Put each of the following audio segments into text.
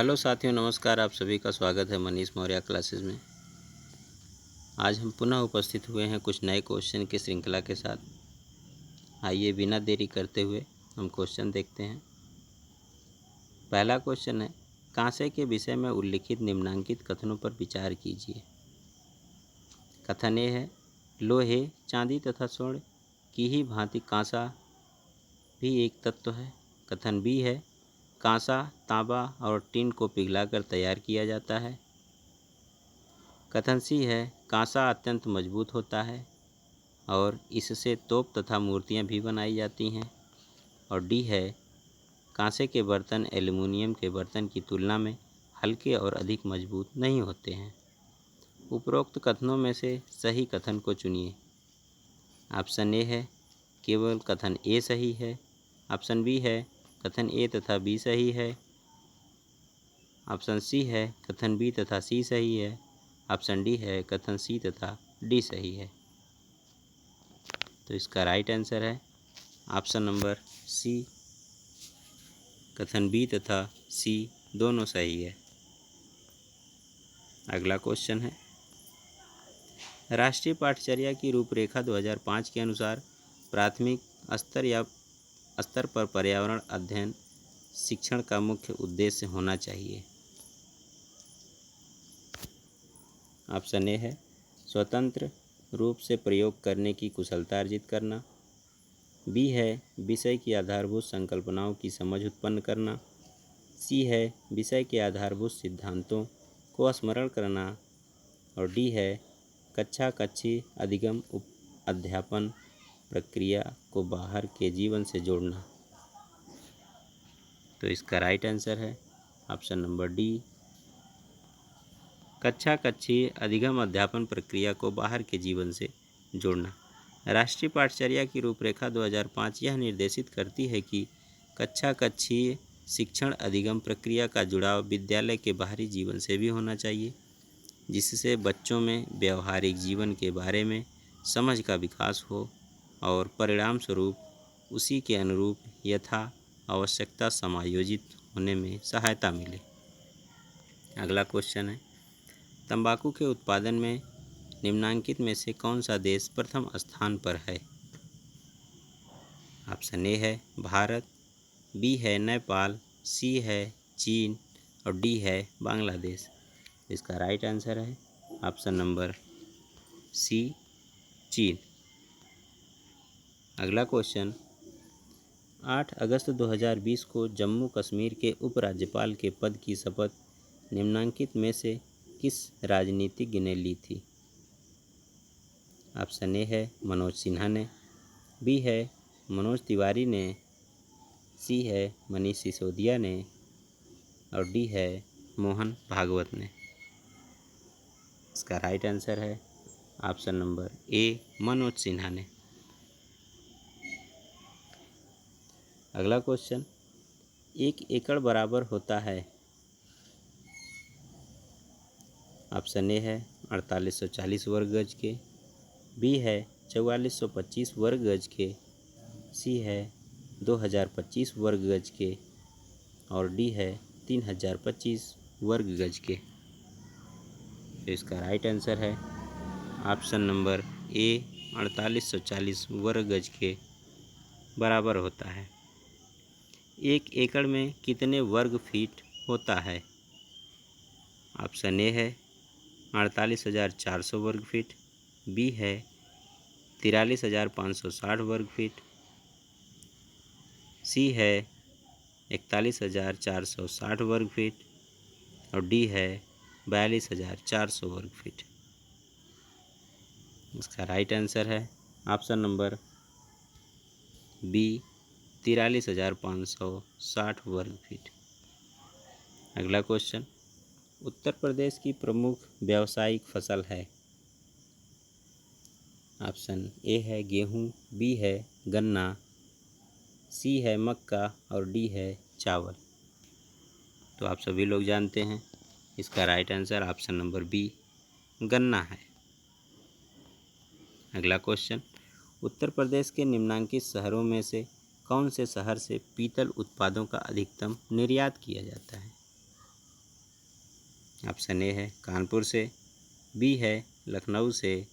Hello साथियों, नमस्कार। आप सभी का स्वागत है मनीष मौर्य क्लासेस में। आज हम पुनः उपस्थित हुए हैं कुछ नए क्वेश्चन की श्रृंखला के साथ। आइए बिना देरी करते हुए हम क्वेश्चन देखते हैं। पहला क्वेश्चन है, कांसे के विषय में उल्लिखित निम्नांकित कथनों पर विचार कीजिए। कथन ए है, लोहे, चांदी तथा स्वर्ण की ही भांति कांसा भी एक तत्व है। कथन बी है, कांसा, तांबा और टिन को पिघलाकर तैयार किया जाता है। कथन सी है, कांसा अत्यंत मजबूत होता है और इससे तोप तथा मूर्तियां भी बनाई जाती हैं। और डी है, कांसे के बर्तन एल्युमिनियम के बर्तन की तुलना में हल्के और अधिक मजबूत नहीं होते हैं। उपरोक्त कथनों में से सही कथन को चुनिए। ऑप्शन ए है, केवल कथन ए सही है। ऑप्शन बी है, कथन ए तथा बी सही है। ऑप्शन सी है, कथन बी तथा सी सही है। ऑप्शन डी है, कथन सी तथा डी सही है। तो इसका राइट आंसर है ऑप्शन नंबर सी, कथन बी तथा सी दोनों सही है। अगला क्वेश्चन है, राष्ट्रीय पाठचर्या की रूपरेखा 2005 के अनुसार प्राथमिक स्तर पर पर्यावरण अध्ययन शिक्षण का मुख्य उद्देश्य होना चाहिए। ऑप्शन ए है, स्वतंत्र रूप से प्रयोग करने की कुशलता अर्जित करना। बी है, विषय की आधारभूत संकल्पनाओं की समझ उत्पन्न करना। सी है, विषय के आधारभूत सिद्धांतों को स्मरण करना। और डी है, कक्षा कक्षी अधिगम अध्यापन प्रक्रिया को बाहर के जीवन से जोड़ना। तो इसका राइट आंसर है ऑप्शन नंबर डी, कक्षा कक्षी अधिगम अध्यापन प्रक्रिया को बाहर के जीवन से जोड़ना। राष्ट्रीय पाठचर्या की रूपरेखा 2005 यह निर्देशित करती है कि कक्षा कक्षीय शिक्षण अधिगम प्रक्रिया का जुड़ाव विद्यालय के बाहरी जीवन से भी होना चाहिए, जिससे बच्चों में व्यवहारिक जीवन के बारे में समझ का विकास हो और परिणाम स्वरूप उसी के अनुरूप यथा आवश्यकता समायोजित होने में सहायता मिले। अगला क्वेश्चन है, तंबाकू के उत्पादन में निम्नांकित में से कौन सा देश प्रथम स्थान पर है। ऑप्शन ए है भारत, बी है नेपाल, सी है चीन और डी है बांग्लादेश। इसका राइट आंसर है ऑप्शन नंबर सी, चीन। अगला क्वेश्चन, 8 अगस्त 2020 को जम्मू कश्मीर के उपराज्यपाल के पद की शपथ निम्नांकित में से किस राजनीतिज्ञ ने ली थी। ऑप्शन ए है मनोज सिन्हा ने, बी है मनोज तिवारी ने, सी है मनीष सिसोदिया ने और डी है मोहन भागवत ने। इसका राइट आंसर है ऑप्शन नंबर ए, मनोज सिन्हा ने। अगला क्वेश्चन, 1 एकड़ बराबर होता है। ऑप्शन ए है 4840 वर्ग गज के, बी है 4425 वर्ग गज के, सी है 2025 वर्ग गज के और डी है 3025 वर्ग गज के। तो इसका राइट आंसर है ऑप्शन नंबर ए, 4840 वर्ग गज के बराबर होता है। 1 एकड़ में कितने वर्ग फीट होता है। ऑप्शन ए है 48,400 वर्ग फीट, बी है 43,560 वर्ग फीट, सी है 41,460 वर्ग फीट और डी है 42,400 वर्ग फीट। इसका राइट आंसर है ऑप्शन नंबर बी, 43,560 वर्ग फीट। अगला क्वेश्चन, उत्तर प्रदेश की प्रमुख व्यावसायिक फसल है। ऑप्शन ए है गेहूँ, बी है गन्ना, सी है मक्का और डी है चावल। तो आप सभी लोग जानते हैं इसका right answer option number B, गन्ना है। अगला क्वेश्चन, उत्तर प्रदेश के निम्नांकित शहरों में से कौन से शहर से पीतल उत्पादों का अधिकतम निर्यात किया जाता है। ऑप्शन ए है कानपुर से, बी है लखनऊ से,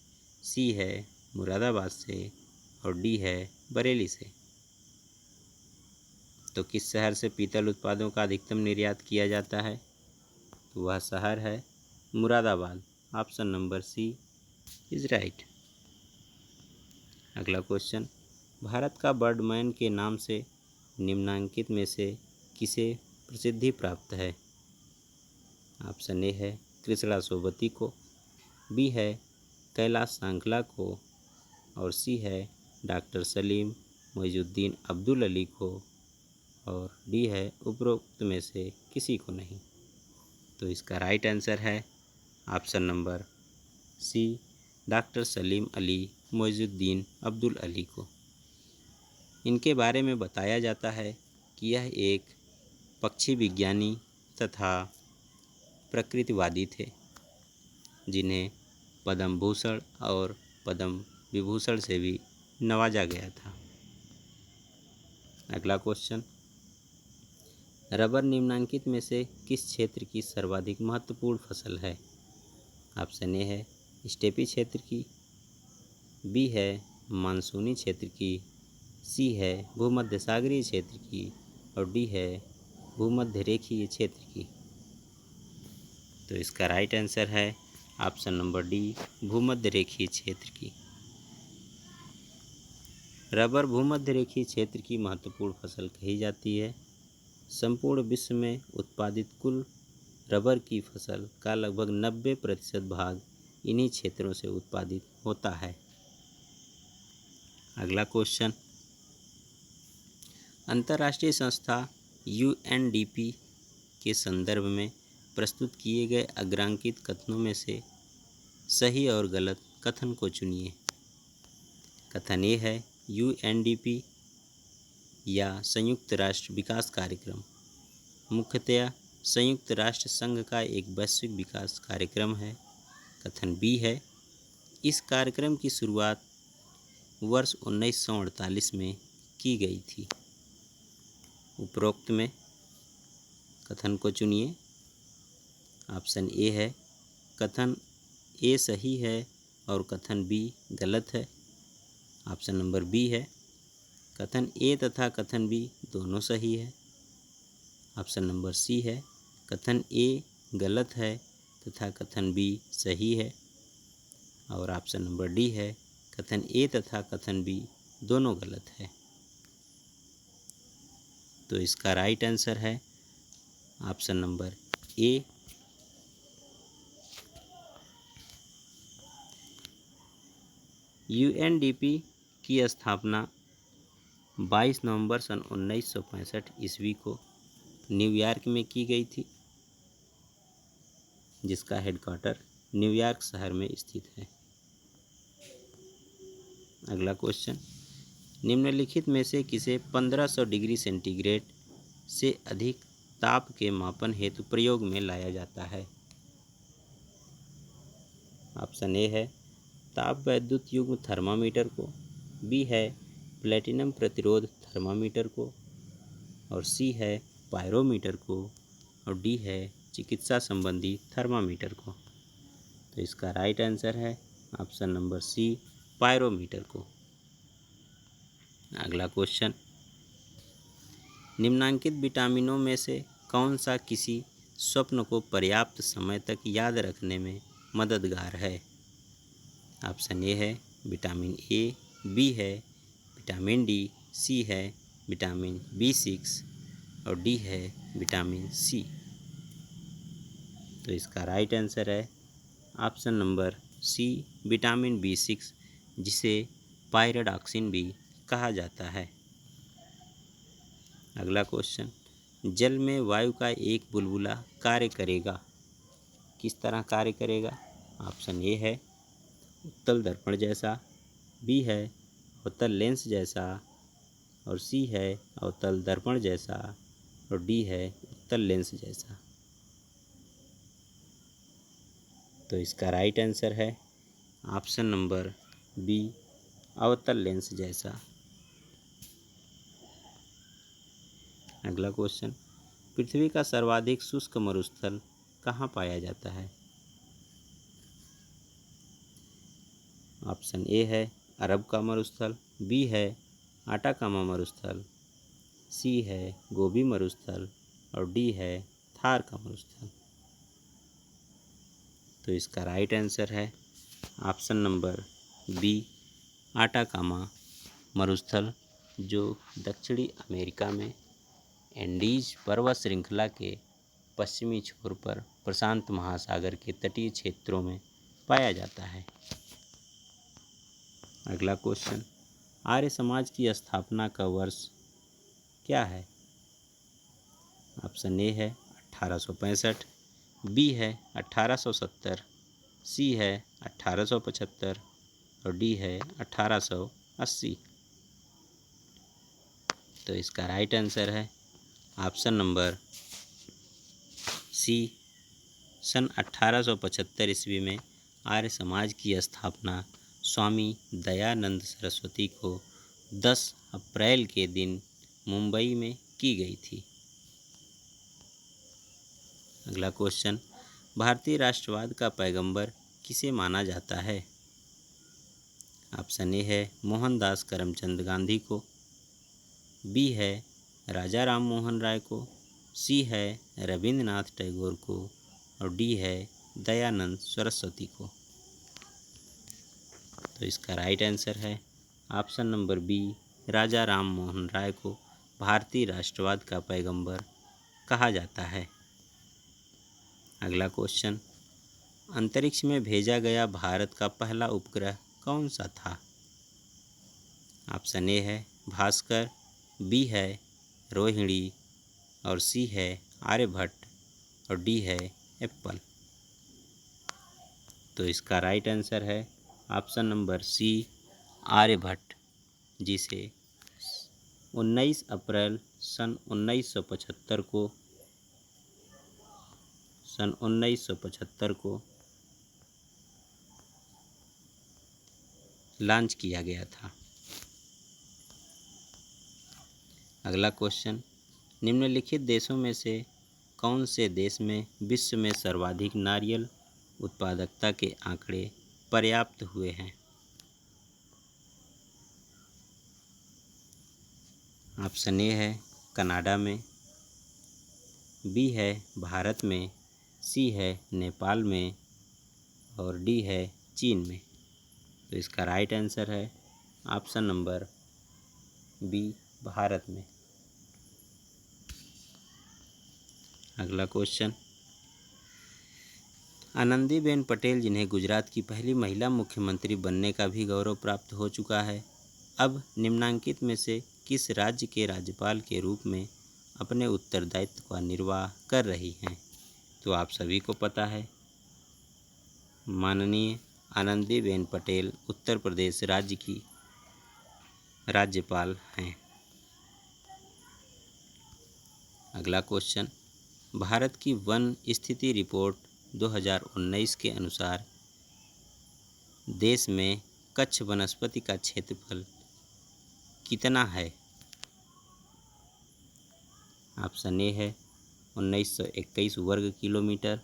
सी है मुरादाबाद से और डी है बरेली से। तो किस शहर से पीतल उत्पादों का अधिकतम निर्यात किया जाता है? तो वह शहर है Moradabad. Option number C is right. अगला क्वेश्चन, भारत का बर्डमैन के नाम से निम्नांकित में से किसे प्रसिद्धि प्राप्त है? ऑप्शन ए है कृष्णा सोबती को, बी है कैलाश सांकला को और सी है डॉक्टर सलीम मोइजुद्दीन अब्दुल अली को और डी है उपरोक्त में से किसी को नहीं। तो इसका राइट आंसर है option number C doctor Salim Ali Moizuddin Abdul Ali को। इनके बारे में बताया जाता है कि यह एक पक्षी विज्ञानी तथा प्रकृतिवादी थे जिन्हें पद्म भूषण और पद्म विभूषण से भी नवाजा गया था। अगला क्वेश्चन, रबर निम्नांकित में से किस क्षेत्र की सर्वाधिक महत्वपूर्ण फसल है? ऑप्शन ए है स्टेपी क्षेत्र की, बी है मानसूनी क्षेत्र की, सी है भूमध्य सागरीय क्षेत्र की और डी है भूमध्य रेखीय क्षेत्र की। तो इसका राइट आंसर है ऑप्शन नंबर डी भूमध्य रेखीय क्षेत्र की। रबर भूमध्य रेखीय क्षेत्र की महत्वपूर्ण फसल कही जाती है। संपूर्ण विश्व में उत्पादित कुल रबर की फसल का लगभग 90% भाग इन्हीं क्षेत्रों से उत्पादित होता है। अगला क्वेश्चन, अंतर्राष्ट्रीय संस्था UNDP के संदर्भ में प्रस्तुत किए गए अग्रांकित कथनों में से सही और गलत कथन को चुनिए। कथन ए है UNDP या संयुक्त राष्ट्र विकास कार्यक्रम मुख्यतया संयुक्त राष्ट्र संघ का एक वैश्विक विकास कार्यक्रम है। कथन बी है इस कार्यक्रम की शुरुआत वर्ष 1948 में की गई थी। उपरोक्त में कथन को चुनिए। ऑप्शन ए है कथन ए सही है और कथन बी गलत है। ऑप्शन नंबर बी है कथन ए तथा कथन बी दोनों सही है। ऑप्शन नंबर सी है कथन ए गलत है तथा कथन बी सही है और ऑप्शन नंबर डी है कथन ए तथा कथन बी दोनों गलत है। तो इसका राइट आंसर है ऑप्शन नंबर ए। UNDP की स्थापना 22 नवंबर सन 1965 ईस्वी को न्यूयॉर्क में की गई थी, जिसका हेडक्वार्टर न्यूयॉर्क शहर में स्थित है। अगला क्वेश्चन, निम्नलिखित में से किसे 1500 डिग्री सेंटीग्रेड से अधिक ताप के मापन हेतु प्रयोग में लाया जाता है? ऑप्शन ए है ताप वैद्युत युग्म थर्मामीटर को, बी है प्लेटिनम प्रतिरोध थर्मामीटर को और सी है पायरोमीटर को और डी है चिकित्सा संबंधी थर्मामीटर को। तो इसका राइट आंसर है ऑप्शन नंबर सी पायरोमीटर को। अगला क्वेश्चन, निम्नांकित विटामिनों में से कौन सा किसी स्वप्न को पर्याप्त समय तक याद रखने में मददगार है? ऑप्शन ए है विटामिन ए, बी है विटामिन डी, सी है विटामिन B6 और डी है विटामिन सी। तो इसका राइट आंसर है option number C vitamin B6, जिसे पायरोडॉक्सिन भी कहा जाता है। अगला क्वेश्चन, जल में वायु का एक बुलबुला कार्य करेगा, किस तरह कार्य करेगा? ऑप्शन ए है उत्तल दर्पण जैसा, बी है अवतल लेंस जैसा और सी है अवतल दर्पण जैसा और डी है उत्तल लेंस जैसा। तो इसका राइट आंसर है ऑप्शन नंबर बी अवतल लेंस जैसा। अगला क्वेश्चन, पृथ्वी का सर्वाधिक शुष्क मरुस्थल कहाँ पाया जाता है? ऑप्शन ए है अरब का मरुस्थल, बी है आटाकामा मरुस्थल, सी है गोबी मरुस्थल और डी है थार का मरुस्थल। तो इसका राइट आंसर है ऑप्शन नंबर बी, आटाकामा मरुस्थल, जो दक्षिणी अमेरिका में एंडीज पर्वत श्रृंखला के पश्चिमी छोर पर प्रशांत महासागर के तटीय क्षेत्रों में पाया जाता है। अगला क्वेश्चन, आर्य समाज की स्थापना का वर्ष क्या है? ऑप्शन ए है 1865, बी है 1870, सी है 1875 और डी है 1880। तो इसका राइट आंसर है ऑप्शन नंबर सी, सन 1875 ईस्वी में आर्य समाज की स्थापना स्वामी दयानंद सरस्वती को 10 अप्रैल के दिन मुंबई में की गई थी। अगला क्वेश्चन, भारतीय राष्ट्रवाद का पैगंबर किसे माना जाता है? ऑप्शन ए है मोहनदास करमचंद गांधी को, बी है राजा राम मोहन राय को, सी है रविंद्रनाथ टैगोर को और डी है दयानंद सरस्वती को। तो इसका राइट आंसर है ऑप्शन नंबर बी, राजा राम मोहन राय को भारतीय राष्ट्रवाद का पैगंबर कहा जाता है। अगला क्वेश्चन, अंतरिक्ष में भेजा गया भारत का पहला उपग्रह कौन सा था? ऑप्शन ए है भास्कर, बी है रोहिणी और सी है आर्यभट्ट और डी है एप्पल। तो इसका राइट आंसर है ऑप्शन नंबर सी, आर्यभट्ट, जिसे 19 अप्रैल सन 1975 को लॉन्च किया गया था। अगला क्वेश्चन, निम्नलिखित देशों में से कौन से देश में विश्व में सर्वाधिक नारियल उत्पादकता के आंकड़े पर्याप्त हुए हैं? ऑप्शन ए है कनाडा में, बी है भारत में, सी है नेपाल में और डी है चीन में। तो इसका राइट आंसर है ऑप्शन नंबर बी, भारत में। अगला क्वेश्चन, आनंदीबेन पटेल, जिन्हें गुजरात की पहली महिला मुख्यमंत्री बनने का भी गौरव प्राप्त हो चुका है, अब निम्नांकित में से किस राज्य के राज्यपाल के रूप में अपने उत्तरदायित्व का निर्वाह कर रही हैं? तो आप सभी को पता है, माननीय आनंदीबेन पटेल उत्तर प्रदेश राज्य की राज्यपाल हैं। अगला क्वेश्चन, भारत की वन स्थिति रिपोर्ट 2019 के अनुसार देश में कच्छ वनस्पति का क्षेत्रफल कितना है? ऑप्शन ए है 1921 वर्ग किलोमीटर,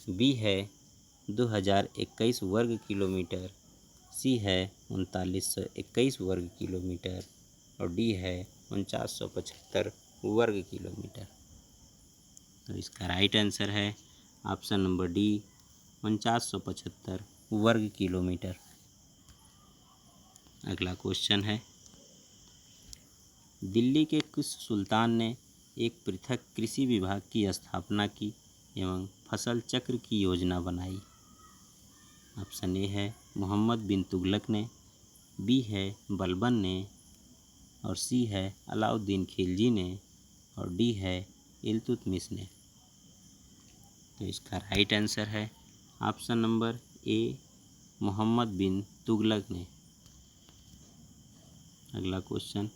बी है 2021 वर्ग किलोमीटर, सी है 3921 वर्ग किलोमीटर और डी है 4975 वर्ग किलोमीटर। तो इसका राइट आंसर है ऑप्शन नंबर डी, 4975 वर्ग किलोमीटर। अगला क्वेश्चन है, दिल्ली के किस सुल्तान ने एक पृथक कृषि विभाग की स्थापना की एवं फसल चक्र की योजना बनाई? ऑप्शन ए है मोहम्मद बिन तुगलक ने, बी है बलबन ने और सी है अलाउद्दीन खिलजी ने और डी है इल्तुतमिश ने। तो इसका राइट आंसर है ऑप्शन नंबर ए, मोहम्मद बिन तुगलक ने। अगला क्वेश्चन,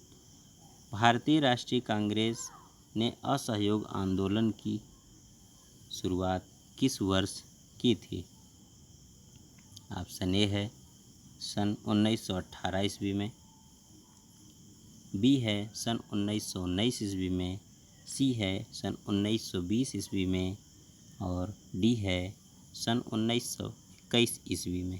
भारतीय राष्ट्रीय कांग्रेस ने असहयोग आंदोलन की शुरुआत किस वर्ष की थी? ऑप्शन ए है सन 1918 ईस्वी में, बी है सन 1919 ईस्वी में, सी है सन 1920 ईस्वी में और डी है सन 1921 ईस्वी में।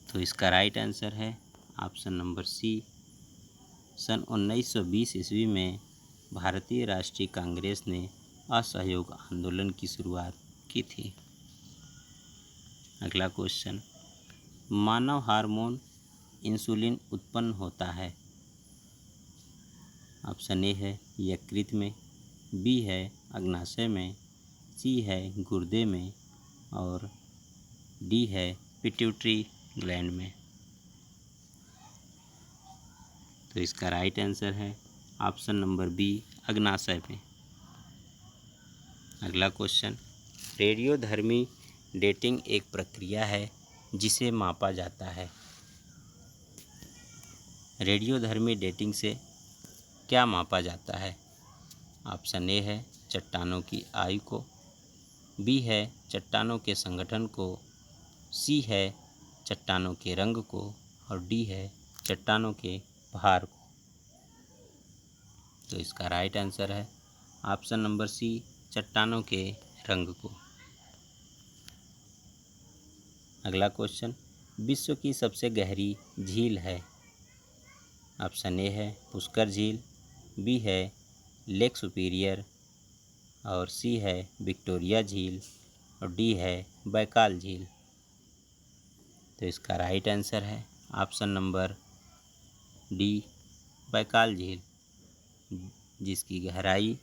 तो इसका राइट आंसर है ऑप्शन नंबर सी, सन 1920 ईस्वी में भारतीय राष्ट्रीय कांग्रेस ने असहयोग आंदोलन की शुरुआत की थी। अगला क्वेश्चन, मानव हार्मोन इंसुलिन उत्पन्न होता है। ऑप्शन ए है यकृत में, बी है अग्नाशय में, सी है गुर्दे में और डी है पिट्यूटरी ग्लैंड में। तो इसका राइट आंसर है ऑप्शन नंबर बी, अग्नाशय में। अगला क्वेश्चन, रेडियोधर्मी डेटिंग एक प्रक्रिया है जिसे मापा जाता है। रेडियोधर्मी डेटिंग से क्या मापा जाता है? ऑप्शन ए है चट्टानों की आयु को, बी है चट्टानों के संगठन को, सी है चट्टानों के रंग को और डी है चट्टानों के भार को। तो इसका राइट आंसर है ऑप्शन नंबर सी, चट्टानों के रंग को। अगला क्वेश्चन, विश्व की सबसे गहरी झील है। ऑप्शन ए है पुष्कर झील, बी है लेक सुपीरियर और सी है विक्टोरिया झील और डी है बैकाल झील। तो इसका राइट आंसर है ऑप्शन नंबर डी, बैकाल झील, जिसकी गहराई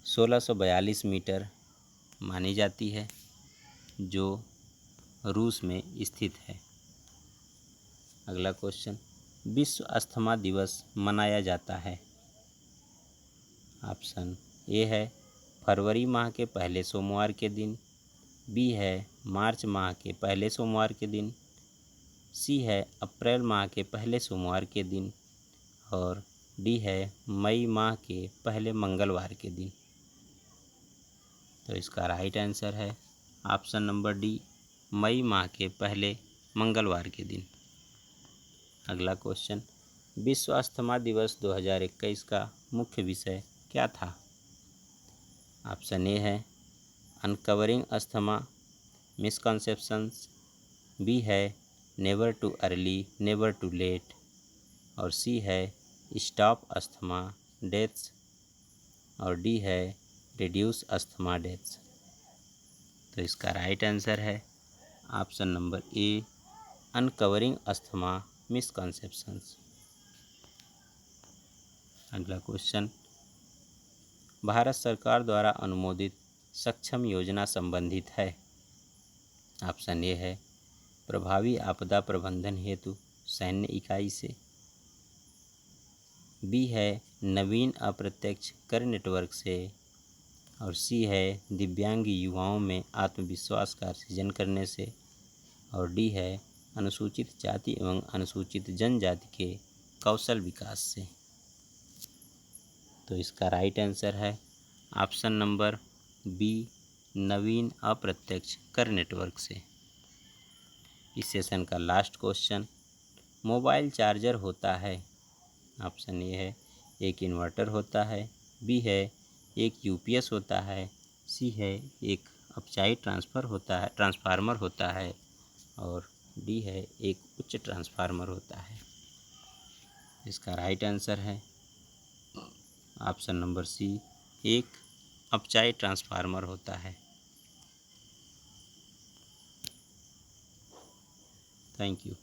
1642 मीटर मानी जाती है, जो रूस में स्थित है। अगला क्वेश्चन, विश्व अस्थमा दिवस मनाया जाता है। ऑप्शन ए है फरवरी माह के पहले सोमवार के दिन, बी है मार्च माह के पहले सोमवार के दिन, सी है अप्रैल माह के पहले सोमवार के दिन और डी है मई माह के पहले मंगलवार के दिन। तो इसका राइट आंसर है ऑप्शन नंबर डी, मई माह के पहले मंगलवार के दिन। अगला क्वेश्चन, विश्व अस्थमा दिवस 2021 का मुख्य विषय क्या था? ऑप्शन ए है अनकवरिंग अस्थमा मिसकंसेप्शंस, बी है never too early never too late और सी है स्टॉप अस्थमा डेथ्स और डी है रिड्यूस अस्थमा डेथ्स। तो इसका राइट आंसर है option number A, uncovering asthma misconceptions. अगला क्वेश्चन, भारत सरकार द्वारा अनुमोदित सक्षम योजना संबंधित है। ऑप्शन ए है प्रभावी आपदा प्रबंधन हेतु सैन्य इकाई से, बी है नवीन अप्रत्यक्ष कर नेटवर्क से और सी है दिव्यांग युवाओं में आत्मविश्वास का सृजन करने से और डी है अनुसूचित जाति एवं अनुसूचित जनजाति के कौशल विकास से। तो इसका राइट आंसर है ऑप्शन नंबर बी, नवीन अप्रत्यक्ष कर नेटवर्क से। इस सेशन का लास्ट क्वेश्चन, मोबाइल चार्जर होता है। ऑप्शन ए है एक इन्वर्टर होता है, बी है एक यूपीएस होता है, सी है एक अपचाई ट्रांसफार्मर होता है और डी है एक उच्च ट्रांसफार्मर होता है। इसका राइट आंसर है ऑप्शन नंबर सी, एक अपचाई ट्रांसफार्मर होता है। Thank you.